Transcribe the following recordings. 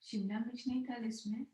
शिमला मिर्च नहीं था लिस्ट में.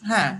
হ্যাঁ,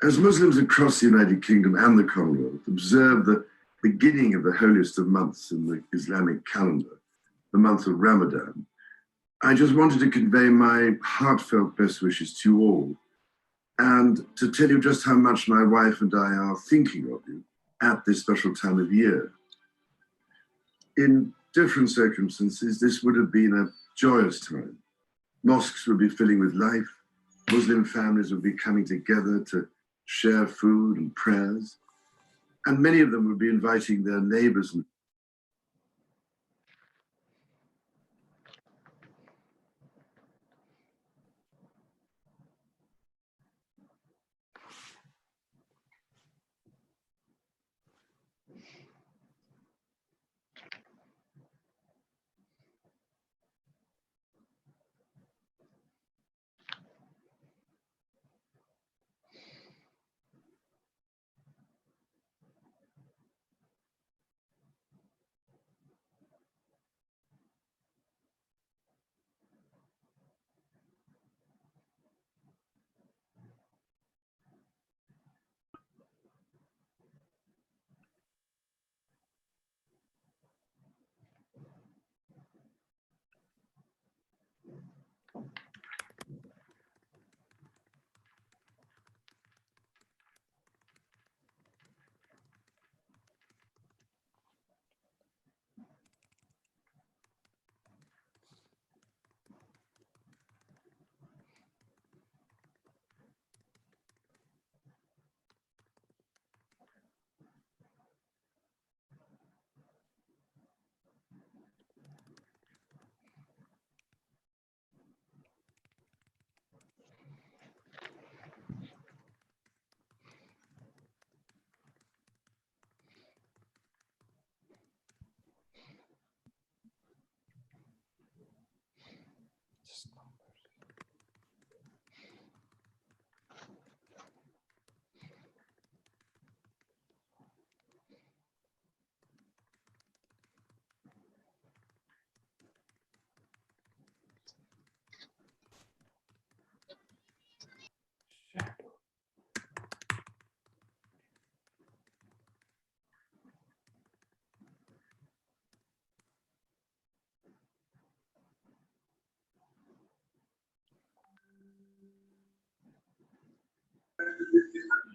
As Muslims across the United Kingdom and the Commonwealth observe the beginning of the holiest of months in the Islamic calendar, the month of Ramadan, I just wanted to convey my heartfelt best wishes to you all and to tell you just how much my wife and I are thinking of you at this special time of year. In different circumstances, this would have been a joyous time. Mosques would be filling with life. Muslim families would be coming together to share food and prayers, and many of them would be inviting their neighbors.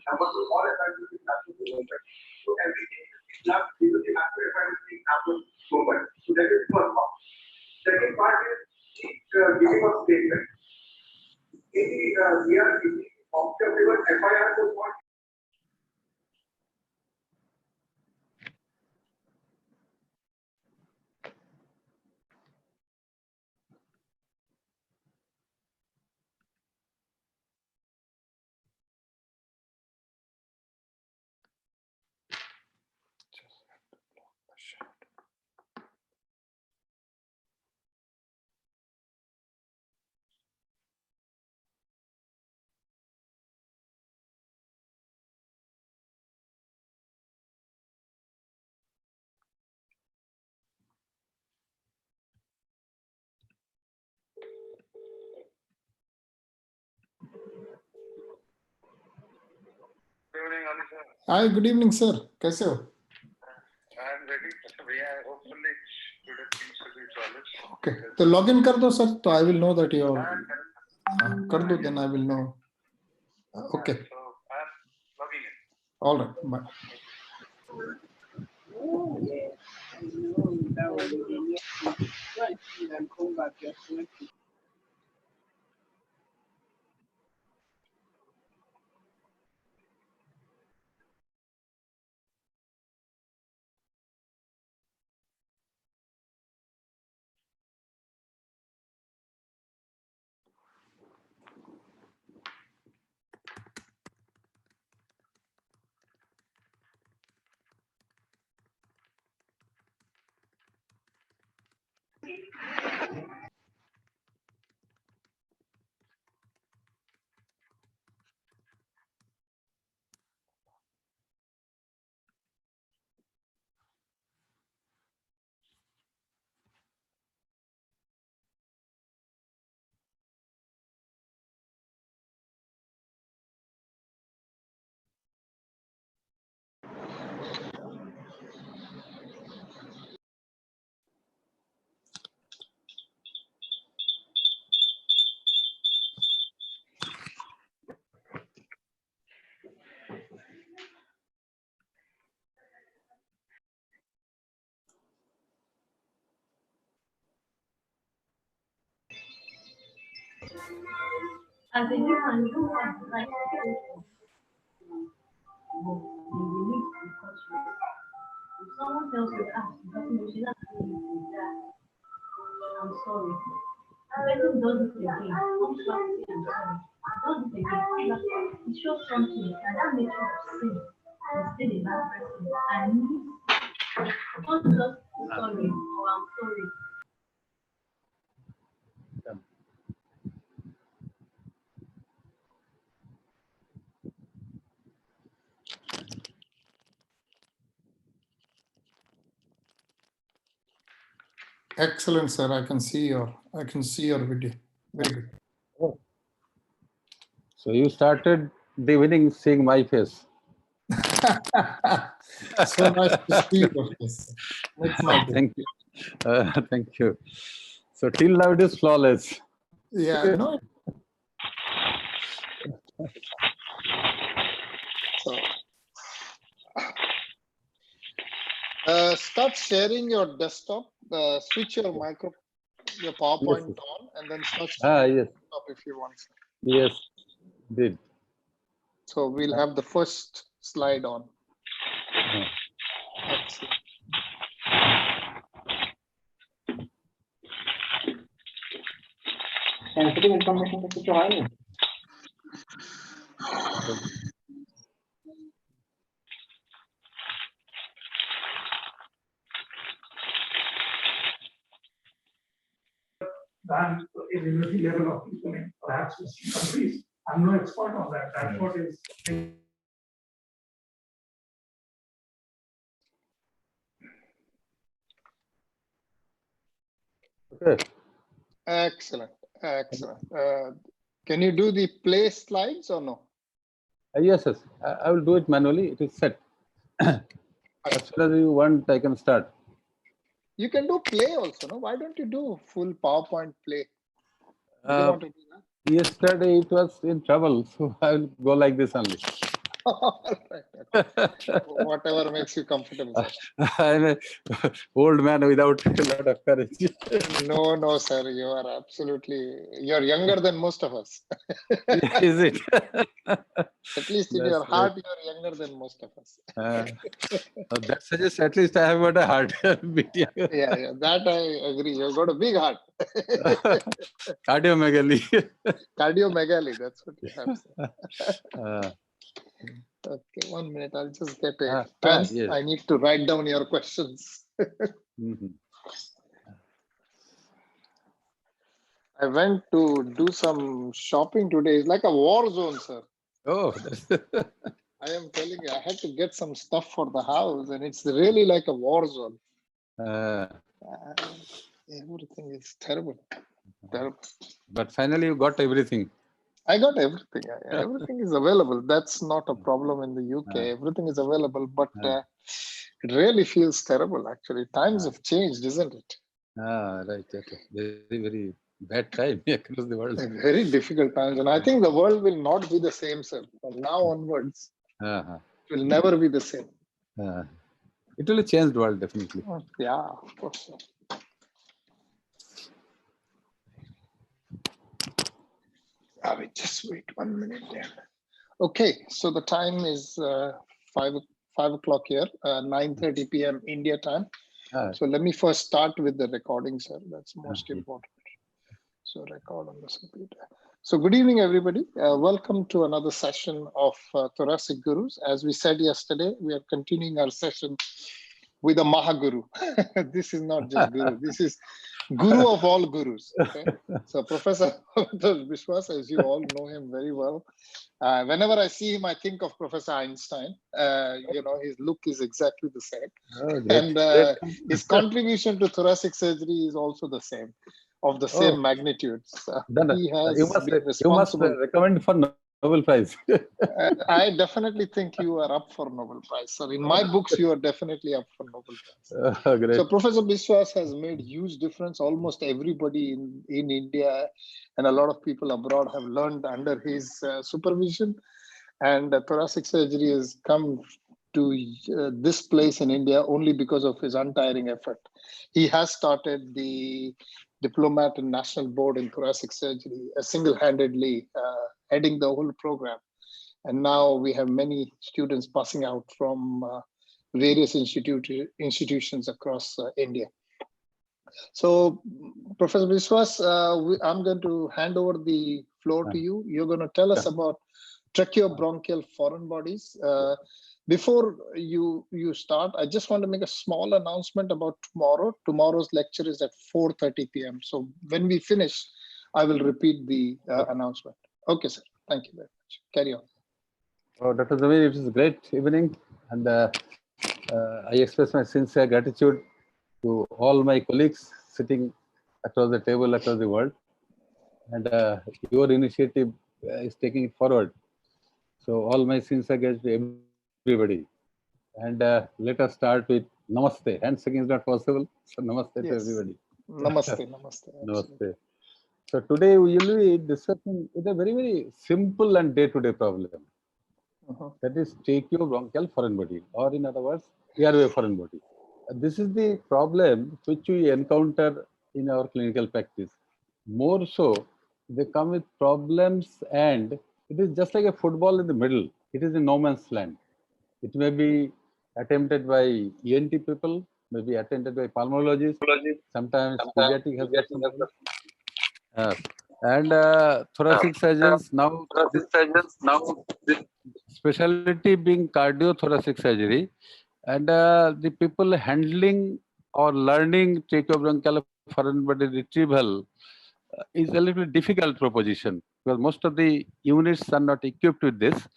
So everything is left because the after everything happens so much. So that is first part. Second part is giving a statement. We are giving observable FIR to what. Hi, good evening, sir. कैसे हो? I'm ready. Hopefully, today things should be solid. Okay. तो login कर दो sir. तो I will know that you are. कर दो then I will know. Okay. So I'm logging in. All right. Bye. As a human, you have like if someone tells you, she's not doing that, I'm sorry. The person does it again. I'm sorry. Does it again. It shows something, and that makes you sin. You're still a bad person. And don't just sorry or I'm sorry. Excellent, sir. I can see your video. Very good. Oh. So you started the evening seeing my face. So nice to see your face. Makes my day. Thank you. Thank you. So till now it is flawless. Yeah, no. So, start sharing your desktop. Switch your PowerPoint Yes. on, and then start Ah, sharing yes. your desktop if you want. Yes, did. So we'll have the first slide on. Uh, Excellent. Sensitive information का कुछ है नहीं. Than a university level of people in perhaps Western countries. I'm no expert on that. That's what is. Okay. Excellent. Excellent. Can you do the play slides or no? Yes, yes. I will do it manually. It is set. As soon as you want, I can start. You can do play also, no? Why don't you do full PowerPoint play? You don't want to do that? Yesterday it was in trouble, so I will go like this only. Whatever makes you comfortable, sir. I'm an old man without a lot of courage. No, sir. You're younger than most of us. Is it? At least in your heart, you're younger than most of us. That suggests at least I have got a heart beating. Yeah, that I agree. You've got a big heart. Cardiomegaly. Cardiomegaly, that's what you have, sir. Okay, 1 minute. I'll just get a pen. Yes. I need to write down your questions. I went to do some shopping today. It's like a war zone, sir. Oh, I am telling you, I had to get some stuff for the house, and it's really like a war zone. Everything is terrible. But finally, you got everything. I got everything. Everything is available. That's not a problem in the UK. Everything is available, but it really feels terrible, actually. Times have changed, isn't it? Right. Okay. Very, very bad time across the world. Very difficult times. And I think the world will not be the same, sir. From now onwards, it will never be the same. It will change the world, definitely. Yeah, of course. I will just wait 1 minute there. Okay, so the time is 5 o'clock here, 9:30 p.m. India time. So let me first start with the recording, sir. That's most important. So record on this computer. So good evening, everybody. Welcome to another session of Thoracic Gurus. As we said yesterday, we are continuing our session with a Mahaguru. This is not just Guru. This is Guru of all Gurus. Okay? So Professor Biswas, as you all know him very well. Whenever I see him, I think of Professor Einstein. His look is exactly the same. And his contribution to thoracic surgery is also the same, of the same magnitude. So he has been responsible. You must recommend for Nobel Prize. I definitely think you are up for Nobel Prize. So in my books, you are definitely up for Nobel Prize. Great. So Professor Biswas has made huge difference. Almost everybody in India and a lot of people abroad have learned under his supervision. And thoracic surgery has come to this place in India only because of his untiring effort. He has started the Diplomat and National Board in Thoracic Surgery, single-handedly heading the whole program. And now we have many students passing out from various institutions across India. So, Professor Biswas, I'm going to hand over the floor to you. You're going to tell us about tracheobronchial foreign bodies. Before you start, I just want to make a small announcement about tomorrow. Tomorrow's lecture is at 4:30 p.m. So when we finish, I will repeat the announcement. Okay, sir. Thank you very much. Carry on. Oh, Dr. Zamir, it is a great evening. And I express my sincere gratitude to all my colleagues sitting across the table, across the world. And your initiative is taking it forward. So all my sincere gratitude to everybody. And let us start with Namaste. Hand shaking is not possible. So Namaste to everybody. Namaste. Namaste. So today we will be discussing with a very, very simple and day-to-day problem. That is tracheobronchial foreign body, or in other words, airway foreign body. This is the problem which we encounter in our clinical practice. More so, they come with problems, and it is just like a football in the middle. It is in no man's land. It may be attempted by ENT people, may be attempted by pulmonologists, sometimes pediatric has and thoracic surgeons now. Specialty being cardiothoracic surgery, and the people handling or learning tracheobronchial foreign body retrieval is a little difficult proposition, because most of the units are not equipped with this,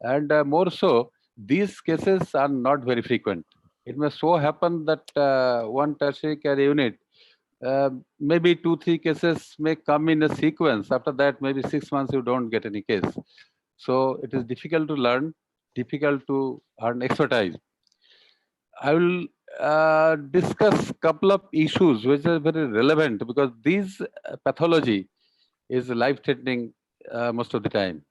and more so, these cases are not very frequent. It may so happen that one tertiary care unit, maybe 2-3 cases may come in a sequence. After that, maybe 6 months you don't get any case. So it is difficult to learn, difficult to earn expertise. I will discuss a couple of issues which are very relevant, because this pathology is life-threatening most of the time.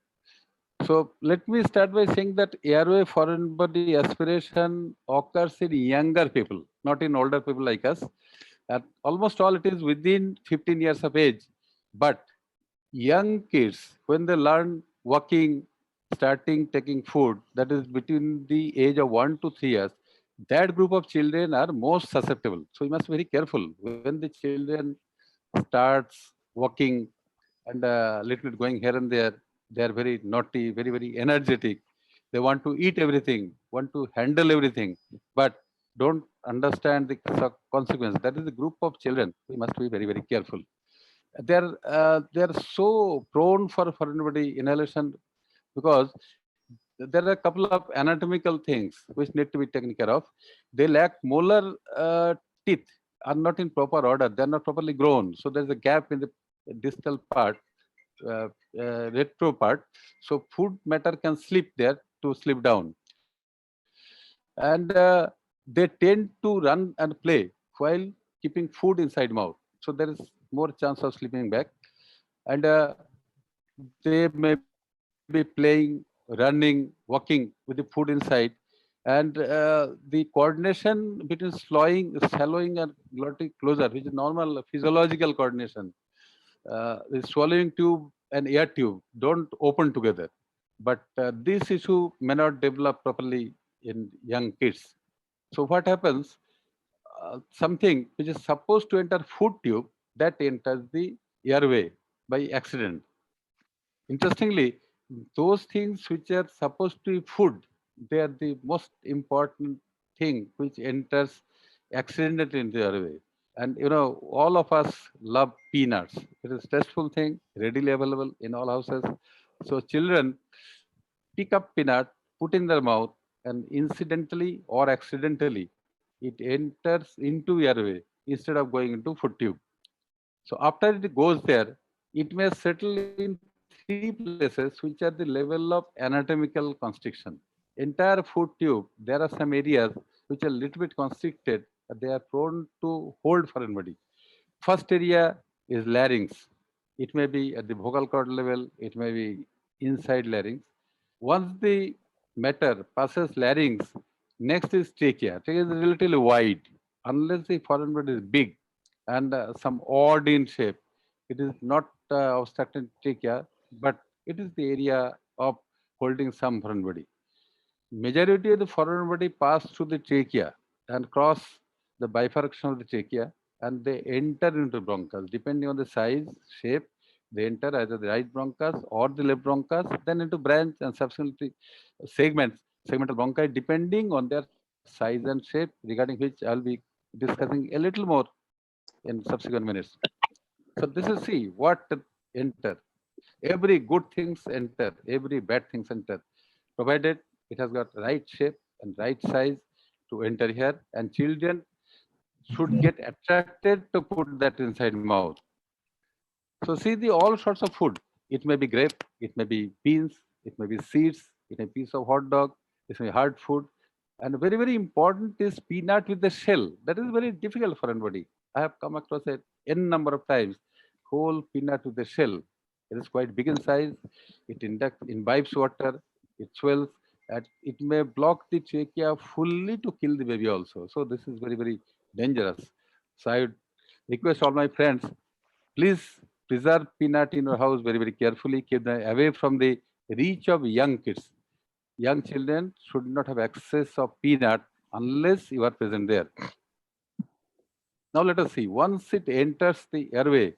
So let me start by saying that airway foreign body aspiration occurs in younger people, not in older people like us. And almost all it is within 15 years of age. But young kids, when they learn walking, starting taking food, that is between the age of 1 to 3 years, that group of children are most susceptible. So you must be very careful when the children starts walking and little bit going here and there. They are very naughty, very energetic. They want to eat everything, want to handle everything, but don't understand the consequence. That is the group of children. We must be very careful. They're so prone for foreign body inhalation because there are a couple of anatomical things which need to be taken care of. They lack molar teeth, are not in proper order. They are not properly grown. So there's a gap in the distal part, retro part. So food matter can slip there to slip down. And they tend to run and play while keeping food inside mouth. So there is more chance of slipping back. And they may be playing, running, walking with the food inside. And the coordination between swallowing and glottic closure, which is normal physiological coordination, the swallowing tube and air tube don't open together. But this issue may not develop properly in young kids. So what happens? Something which is supposed to enter food tube, that enters the airway by accident. Interestingly, those things which are supposed to be food, they are the most important thing which enters accidentally into the airway. And all of us love peanuts. It is a tasteful thing, readily available in all houses. So children pick up peanut, put in their mouth, and incidentally or accidentally, it enters into airway instead of going into food tube. So after it goes there, it may settle in three places which are the level of anatomical constriction. Entire food tube, there are some areas which are little bit constricted. They are prone to hold foreign body. First area is larynx. It may be at the vocal cord level. It may be inside larynx. Once the matter passes larynx, next is trachea. Trachea is relatively wide. Unless the foreign body is big and some odd in shape, it is not obstructed trachea, but it is the area of holding some foreign body. Majority of the foreign body pass through the trachea and cross the bifurcation of the trachea, and they enter into bronchus. Depending on the size, shape, they enter either the right bronchus or the left bronchus, then into branch and subsequently segmental bronchi, depending on their size and shape, regarding which I'll be discussing a little more in subsequent minutes. So this is see what enter. Every good things enter, every bad things enter, provided it has got right shape and right size to enter here, and children should get attracted to put that inside mouth. So see the all sorts of food. It may be grape, it may be beans, it may be seeds, it may be piece of hot dog, it may be hard food. And very important is peanut with the shell. That is very difficult for anybody. I have come across it n number of times. Whole peanut with the shell. It is quite big in size. It imbibes water. It swells. And it may block the trachea fully to kill the baby also. So this is very dangerous. So I would request all my friends, please preserve peanut in your house very carefully. Keep them away from the reach of young kids. Young children should not have access of peanut unless you are present there. Now let us see. Once it enters the airway,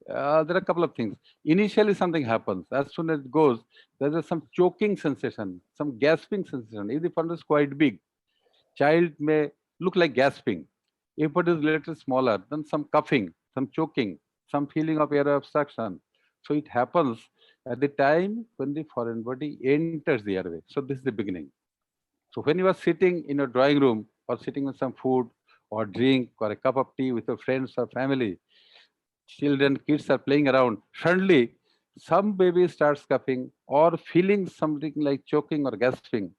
there are a couple of things. Initially, something happens. As soon as it goes, there is some choking sensation, some gasping sensation. If the funnel is quite big, child may look like gasping. If it is little smaller, then some coughing, some choking, some feeling of air obstruction. So it happens at the time when the foreign body enters the airway. So this is the beginning. So when you are sitting in a drawing room or sitting with some food or drink or a cup of tea with your friends or family, children, kids are playing around, suddenly some baby starts coughing or feeling something like choking or gasping.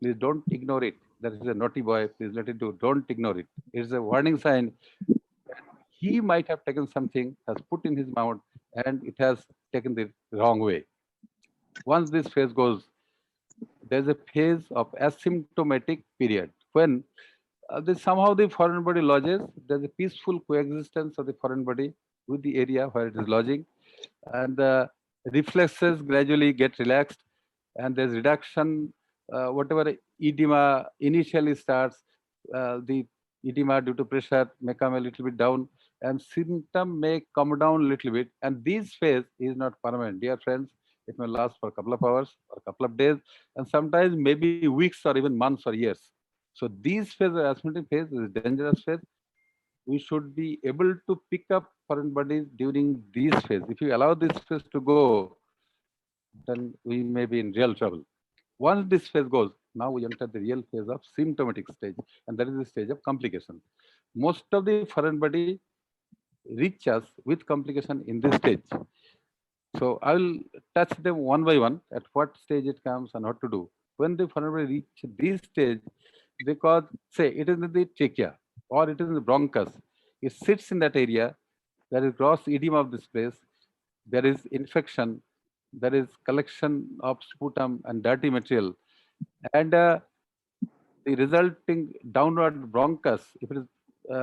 Please don't ignore it. That is a naughty boy. Please let it do. Don't ignore it. It's a warning sign. He might have taken something, has put in his mouth, and it has taken the wrong way. Once this phase goes, there's a phase of asymptomatic period when somehow the foreign body lodges. There's a peaceful coexistence of the foreign body with the area where it is lodging, and the reflexes gradually get relaxed, and there's reduction. Whatever edema initially starts, the edema due to pressure may come a little bit down, and symptom may come down a little bit. And this phase is not permanent, dear friends. It may last for a couple of hours or a couple of days, and sometimes maybe weeks or even months or years. So this phase, the asthmatic phase, is a dangerous phase. We should be able to pick up foreign bodies during this phase. If you allow this phase to go, then we may be in real trouble. Once this phase goes, now we enter the real phase of symptomatic stage, and that is the stage of complication. Most of the foreign body reach us with complication in this stage. So I will touch them one by one at what stage it comes and what to do. When the foreign body reach this stage, because say it is in the trachea or it is in the bronchus, it sits in that area, there is gross edema of this place, there is infection, there is collection of sputum and dirty material, and the resulting downward bronchus, if it is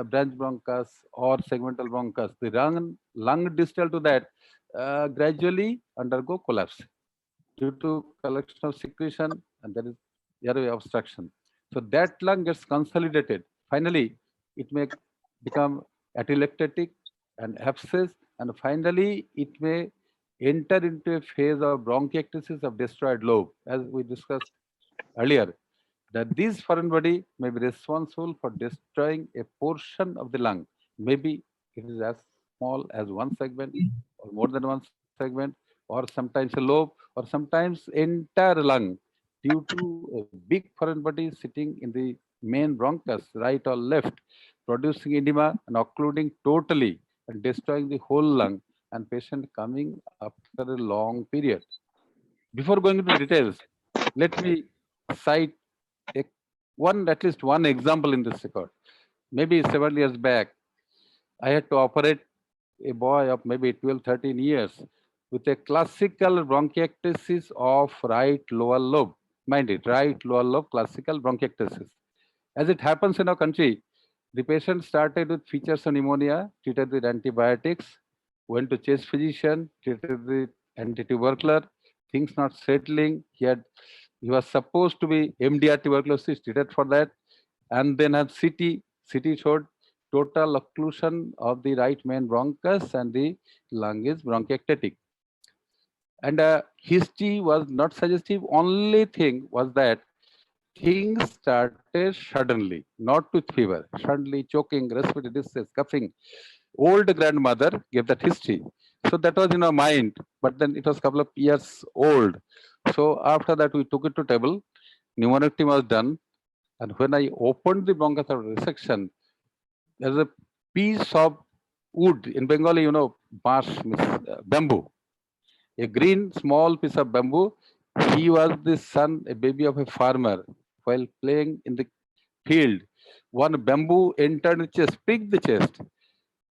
branch bronchus or segmental bronchus, the lung distal to that gradually undergo collapse due to collection of secretion, and there is airway obstruction. So that lung gets consolidated. Finally, it may become atelectatic and abscess, and finally it may enter into a phase of bronchiectasis of destroyed lobe, as we discussed earlier, that this foreign body may be responsible for destroying a portion of the lung. Maybe it is as small as one segment or more than one segment, or sometimes a lobe, or sometimes entire lung, due to a big foreign body sitting in the main bronchus, right or left, producing edema and occluding totally and destroying the whole lung, and patient coming after a long period. Before going into details, let me cite at least one example in this record. Maybe 7 years back, I had to operate a boy of maybe 12, 13 years with a classical bronchiectasis of right lower lobe. Mind it, right lower lobe classical bronchiectasis. As it happens in our country, the patient started with features of pneumonia, treated with antibiotics, went to chest physician, treated with antitubercular, things not settling. He was supposed to be MDR tuberculosis, treated for that, and then had CT. CT showed total occlusion of the right main bronchus, and the lung is bronchiectatic. And history was not suggestive. Only thing was that things started suddenly, not with fever, suddenly choking, respiratory distress, coughing. Old grandmother gave that history. So that was in our mind, but then it was a couple of years old. So after that, we took it to table. Pneumonectomy was done. And when I opened the bronchus after resection, there's a piece of wood. In Bengali, bash means bamboo. A green small piece of bamboo. He was the son, a baby of a farmer. While playing in the field, one bamboo entered the chest, pricked the chest.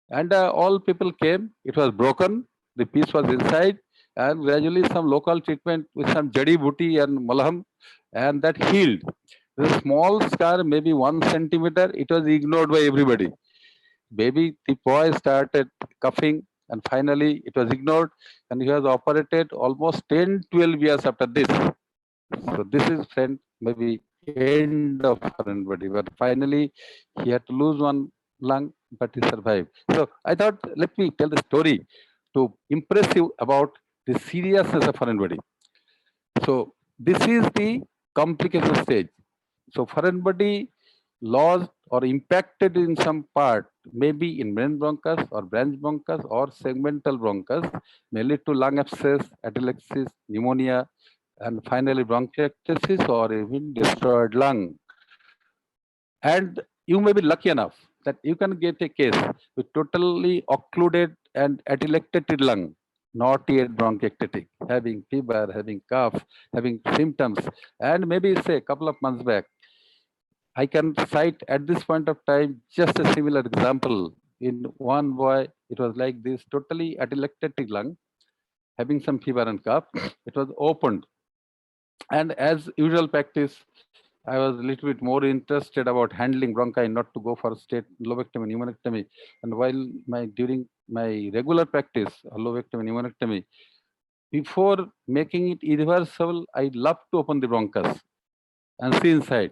And all people came. It was broken. The piece was inside. And gradually some local treatment with some jadi booty and malham, and that healed. The small scar, maybe 1 centimeter, it was ignored by everybody. Baby, the boy started coughing, and finally it was ignored, and he was operated almost 10, 12 years after this. So this is, friend, maybe end of foreign body, but finally he had to lose one lung, but he survived. So I thought, let me tell the story to impress you about the seriousness of foreign body. So this is the complication stage. So foreign body lost or impacted in some part, maybe in main bronchus or branch bronchus or segmental bronchus, may lead to lung abscess, atelectasis, pneumonia, and finally bronchiectasis or even destroyed lung. And you may be lucky enough that you can get a case with totally occluded and atelectated lung, not yet bronchiectatic, having fever, having cough, having symptoms, and maybe say a couple of months back, I can cite at this point of time just a similar example. In one boy, it was like this totally atelectatic lung. having some fever and cough. It was opened. And as usual practice, I was a little bit more interested about handling bronchi, not to go for state lobectomy, pneumonectomy. And while during my regular practice, lobectomy, pneumonectomy, before making it irreversible, I love to open the bronchus and see inside.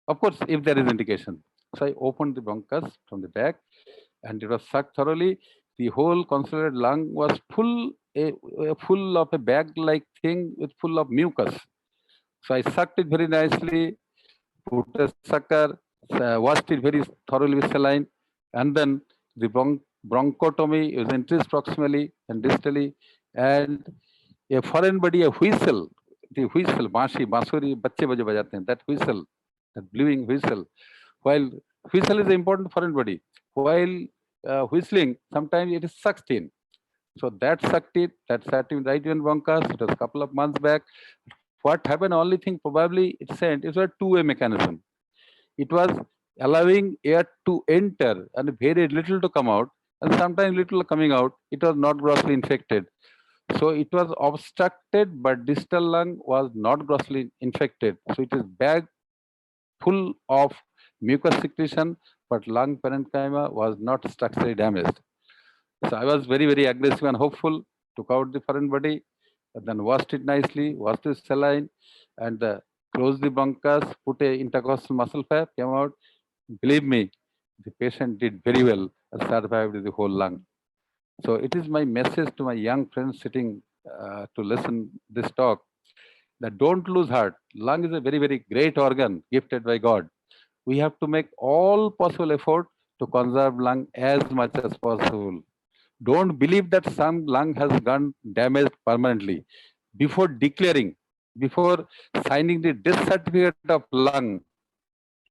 Of course, if there is indication. So I opened the bronchus from the back, and it was sucked thoroughly. The whole consolidated lung was full of a bag-like thing with full of mucus. So I sucked it very nicely, put a sucker, washed it very thoroughly with saline, and then the bronchotomy is increased proximally and distally, and a foreign body, a whistle, the whistle, bansuri, bacche bajo bajate hain, that whistle, that blowing whistle. While whistle is an important foreign body, while whistling, sometimes it is sucked in. So that sucked in right in bronchus. It was a couple of months back. What happened? Only thing probably it sent is a two-way mechanism. It was allowing air to enter and very little to come out, and sometimes little coming out. It was not grossly infected. So it was obstructed, but distal lung was not grossly infected. So it is bag full of mucus secretion, but lung parenchyma was not structurally damaged. So I was very, very aggressive and hopeful, took out the foreign body, and then washed it nicely, washed the saline, and closed the bronchus, put a intercostal muscle fab, came out. Believe me, the patient did very well and survived the whole lung. So it is my message to my young friends sitting to listen this talk, that don't lose heart. Lung is a very, very great organ gifted by God. We have to make all possible effort to conserve lung as much as possible. Don't believe that some lung has gone damaged permanently. Before declaring, before signing the death certificate of lung,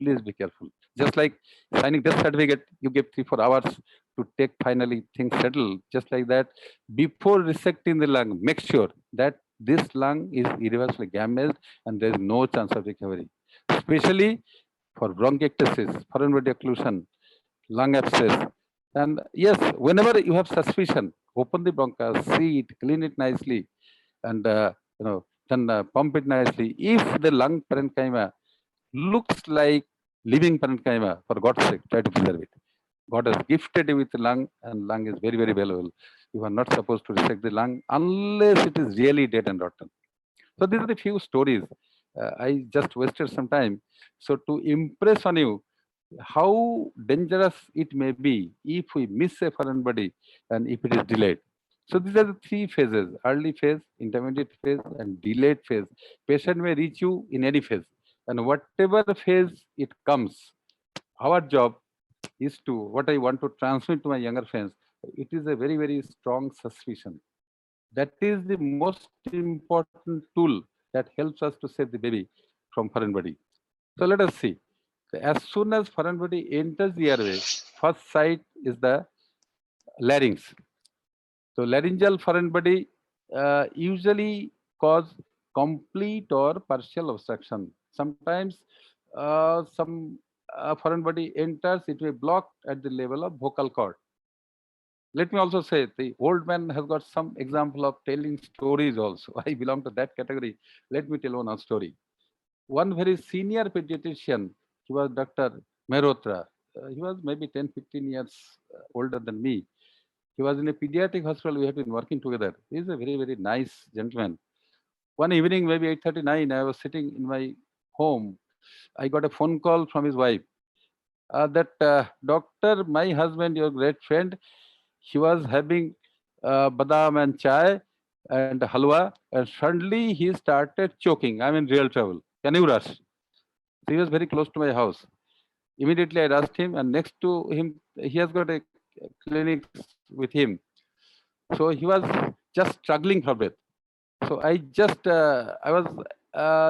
please be careful. Just like signing death certificate, you give 3-4 hours to take finally things settle. Just like that, before resecting the lung, make sure that this lung is irreversibly damaged and there is no chance of recovery. Especially for bronchiectasis, foreign body occlusion, lung abscess. And yes, whenever you have suspicion, open the bronchus, see it, clean it nicely, and then pump it nicely. If the lung parenchyma looks like living parenchyma, for God's sake, try to preserve it. God has gifted you with the lung, and lung is very, very valuable. You are not supposed to resect the lung unless it is really dead and rotten. So these are the few stories. I just wasted some time. So to impress on you how dangerous it may be if we miss a foreign body and if it is delayed. So these are the 3 phases: early phase, intermediate phase, and delayed phase. Patient may reach you in any phase. And whatever phase it comes, our job is to, what I want to transmit to my younger friends, it is a very, very strong suspicion. That is the most important tool that helps us to save the baby from foreign body. So let us see. As soon as foreign body enters the airway, first sight is the larynx. So laryngeal foreign body usually cause complete or partial obstruction. Sometimes some foreign body enters, it may block at the level of vocal cord. Let me also say, the old man has got some example of telling stories also. I belong to that category. Let me tell one story. One very senior pediatrician, he was Dr. Mehrotra. He was maybe 10-15 years older than me. He was in a pediatric hospital. We have been working together. He is a very, very nice gentleman. One evening, maybe 8:39, I was sitting in my home. I got a phone call from his wife that doctor, my husband, your great friend, he was having badam and chai and halwa, and suddenly he started choking. I'm in real trouble. Can you rush? So he was very close to my house. Immediately I asked him, and next to him, he has got a clinic with him. So he was just struggling for breath. So I was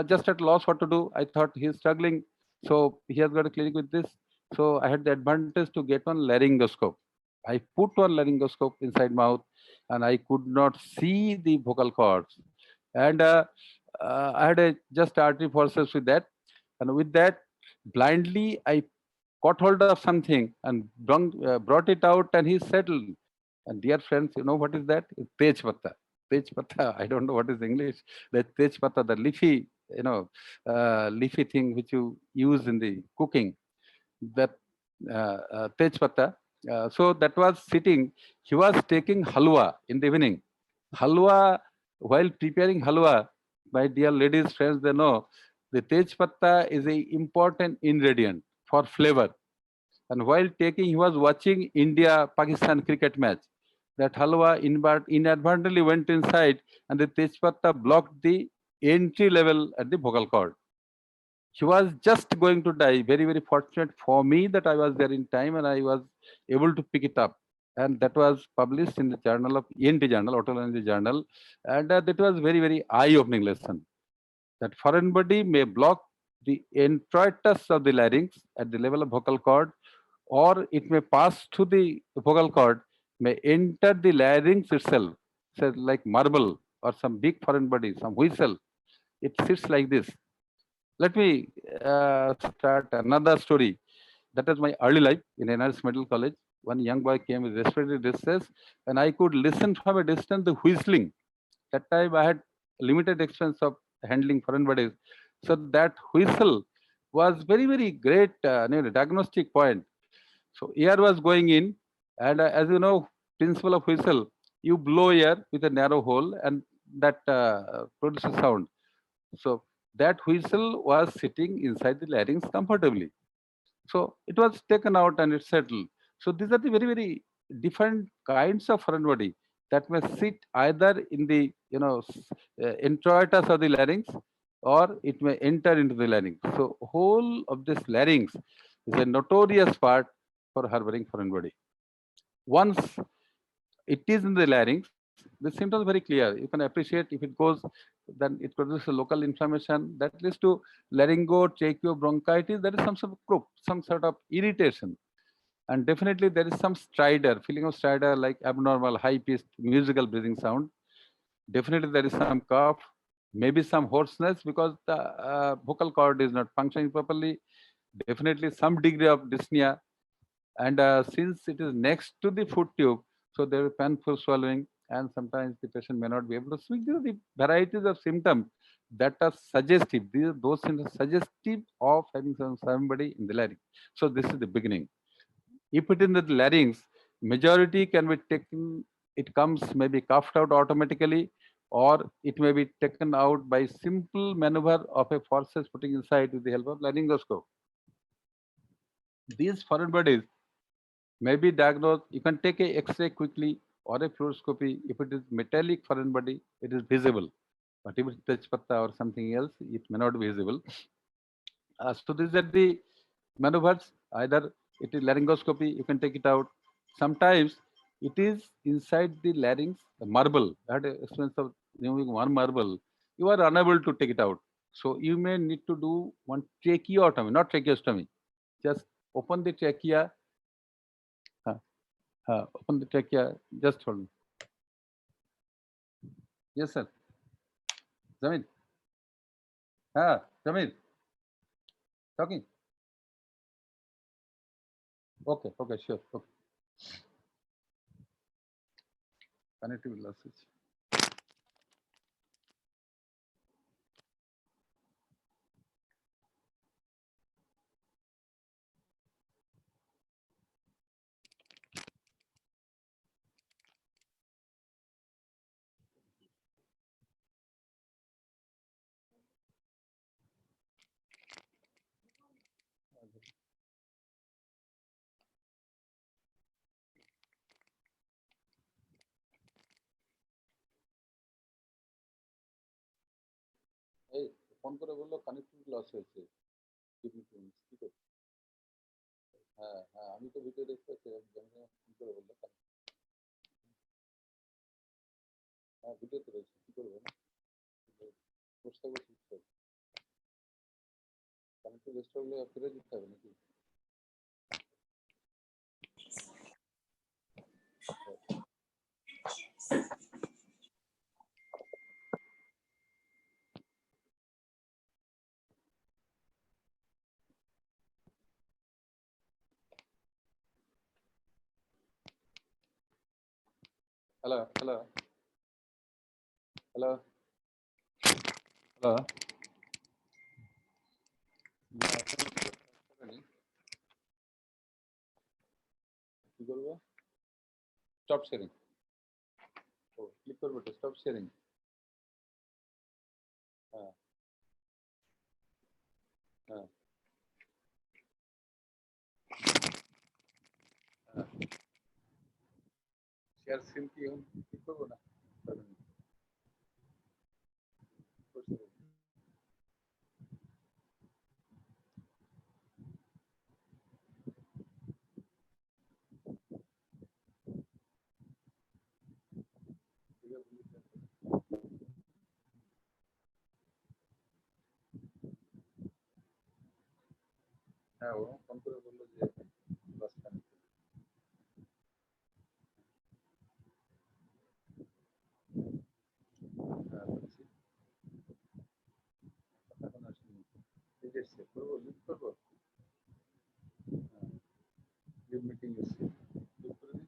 just at loss what to do. I thought he's struggling. So he has got a clinic with this. So I had the advantage to get one laryngoscope. I put one laryngoscope inside mouth, and I could not see the vocal cords. And I had just artery forceps with that. And with that, blindly, I caught hold of something and brought it out, and he settled. And dear friends, you know what is that? It's Tej Patta. tej pata. I don't know what is English. The tej pata, the leafy, leafy thing which you use in the cooking. That tej pata. So that was sitting. He was taking halwa in the evening. Halwa, while preparing halwa, my dear ladies, friends, they know the tej patta is an important ingredient for flavor. And while taking, he was watching India-Pakistan cricket match. That halwa inadvertently went inside, and the tej patta blocked the entry level at the vocal cord. He was just going to die. Very, very fortunate for me that I was there in time and I was able to pick it up. And that was published in the journal of ENT journal, otolaryngology journal. And that was very, very eye-opening lesson. That foreign body may block the introitus of the larynx at the level of vocal cord, or it may pass through the vocal cord, may enter the larynx itself, so like marble or some big foreign body, some whistle. It sits like this. Let me start another story. That is my early life in NRS Medical College. One young boy came with respiratory distress, and I could listen from a distance the whistling. That time I had limited experience of handling foreign bodies. So that whistle was very, very great diagnostic point. So air was going in, and as you know, principle of whistle, you blow air with a narrow hole, and that produces sound. So that whistle was sitting inside the larynx comfortably. So it was taken out and it settled. So these are the very, very different kinds of foreign body that may sit either in the introitus of the larynx, or it may enter into the larynx. So whole of this larynx is a notorious part for harboring foreign body. Once it is in the larynx, the symptoms very clear. You can appreciate if it goes, then it produces a local inflammation that leads to laryngotracheobronchitis. That is some sort of crook, some sort of irritation. And definitely there is some stridor, feeling of stridor, like abnormal, high-pitched musical breathing sound. Definitely there is some cough, maybe some hoarseness because the vocal cord is not functioning properly. Definitely some degree of dyspnea. And since it is next to the foot tube, so there is painful swallowing, and sometimes the patient may not be able to speak. These are the varieties of symptoms that are suggestive. Those symptoms suggestive of having somebody in the larynx. So this is the beginning. If it is in the larynx, majority can be taken, it comes maybe coughed out automatically, or it may be taken out by simple maneuver of a forceps putting inside with the help of laryngoscope. These foreign bodies may be diagnosed. You can take a X-ray quickly or a fluoroscopy. If it is metallic foreign body, it is visible. But if it is tej patta or something else, it may not be visible. So these are the maneuvers. Either it is laryngoscopy, you can take it out. Sometimes it is inside the larynx, the marble. I had an experience of removing one marble. You are unable to take it out. So you may need to do one tracheotomy, not tracheostomy. Just open the trachea. Open the trachea. Just hold on. Yes, sir. Zamir. Zamir. Talking. Okay, sure. Okay. Connectivity losses. এই phone করে বললো connectivity loss হয়েছে আমি তো video দেখতে phone করে বললো ভিডিওতে রয়েছে কি করবো বসতে বসে কানেক্টিভ রেস্ট হলে ফিরে দিতে হবে নাকি hello Hello. Hello. Stop sharing. Oh, click on button. Stop sharing. Share screen কি এখন click করবো না? হ্যাঁ, ও ফোন করে বললো যে বাস কানেক্ট। হ্যাঁ, বলছি এখন আসেনি। এসছে করবো, লিভ করবো। লিভ মিটিং এসছে, লিভ করে দিই।